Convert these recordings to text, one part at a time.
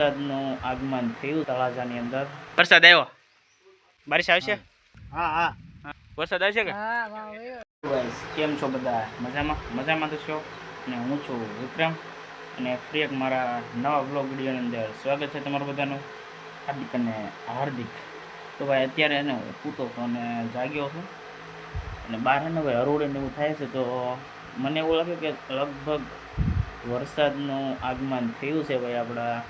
વરસાદનું આગમન થયું તળાજાની અંદર. વરસાદ આવ્યો, બારિશ આવશે. હા વરસાદ આવશે કે કેમ છો બધા? મજામાં તો છો. અને હું છું વિક્રમ અને ફરી એક મારા નવા બ્લોગ વિડીયોની અંદર સ્વાગત છે તમારું બધાનું હાર્દિક અને હાર્દિક. તો ભાઈ અત્યારે એને સૂતો હતો અને જાગ્યો છું અને બહાર ને ભાઈ હરોળીને એવું થાય છે, તો મને એવું લાગે કે લગભગ વરસાદનું આગમન થયું છે ભાઈ આપણા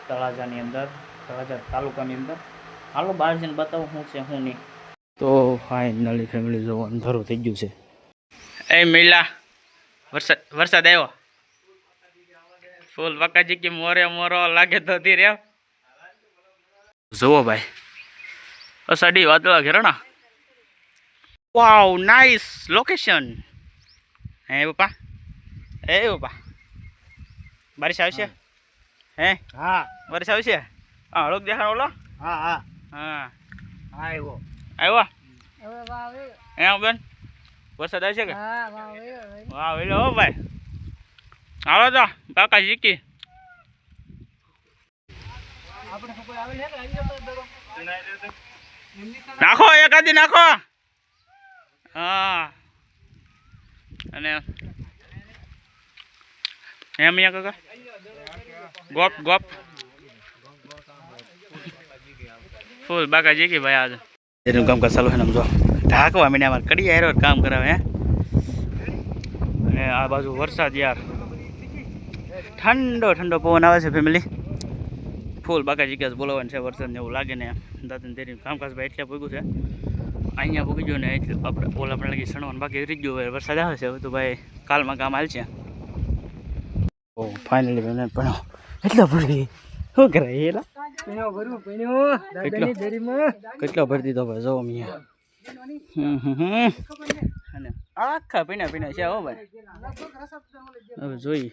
તળાજાની અંદર, તળાજા તાલુકાની અંદર. હાલો બહાર જઈને બતાવું શું છે શું નહીં. તો ફાઇનલી ફેમિલી જોવા અંધારું થઈ ગયું છે. એ મિલા વરસાદ આવ્યો. ફૂલ બકાજી કે મોરો લાગે તો ધીરે જુઓ ભાઈ, અસાડી વાદળા ઘેરણા. Wow nice location. હે પપ્પા બારિશ આવશે? હે હા બારિશ આવશે. હા હળુક દેખાડો ઓલો. હા આવ્યો હે બેન, વરસાદ આવશે કે? વાહ વેલો હો ભાઈ. હાલો તો કાકા શીખી નાખો, એકાદી નાખો. હા અને એમ કાકા ગોપ ફૂલ બાકાજી કે ભાઈ આજે એનું કામ ચાલુ છે. સમજો ઢાંકવા મીને અમારે કડી આયરો કામ કરાવે. હે અને આ બાજુ વરસાદ યાર, ઠંડો પવન આવે છે ફેમિલી. ફૂલ બાકાજી કે બોલાવવાનું છે વરસાદ ને એવું લાગે ને. દાદા તેરી કામકાજ ભાઈ એટલે પૂગ્યું છે, અહીંયા પૂગી ગયો ને એટલે આપણે ઓલા આપણે લાગી સણવાનું બાકી રહી ગયું. વરસાદ આવે છે હવે તો ભાઈ કાલમાં કામ હાલ છે. ઓ ફાઇનલી પણ એટલો ભરી શું કરે એલા કેટલો ભરી દીધો ભાઈ. જો અને આખા પીના છે હો ભાઈ. હવે જોઈ